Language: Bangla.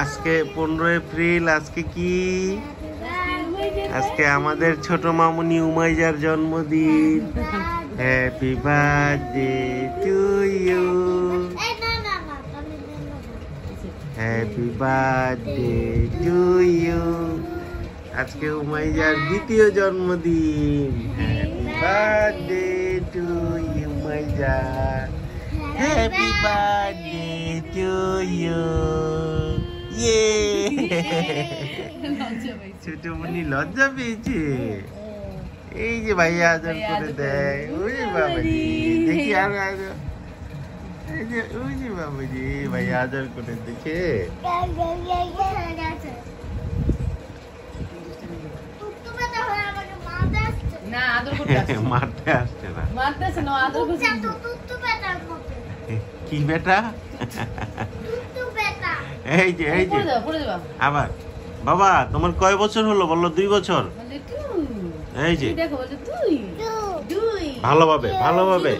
আজকে 15 এপ্রিল। আজকে কি? আজকে আমাদের ছোট মামুনি উমাইজার জন্মদিন। Happy birthday to you, happy birthday to you. আজকে উমাইজার দ্বিতীয় জন্মদিন। Happy birthday to you Umaiza, happy birthday to you. ইয়ে, ছোট মনি লজ্জা পেয়েছে। এই যে ভাইয়া আদর করে দেয়। ওই বাবাজি, দেখি আর এই যে ওই যে বাবাজি ভাইয়া আদর করে দেখে। মারতে আসছে না, কি বেটা? এই যে এই যে আবার বাবা, তোমার কয় বছর হলো বললো? 2 বছর। এই যে ভালোভাবে ভালোভাবে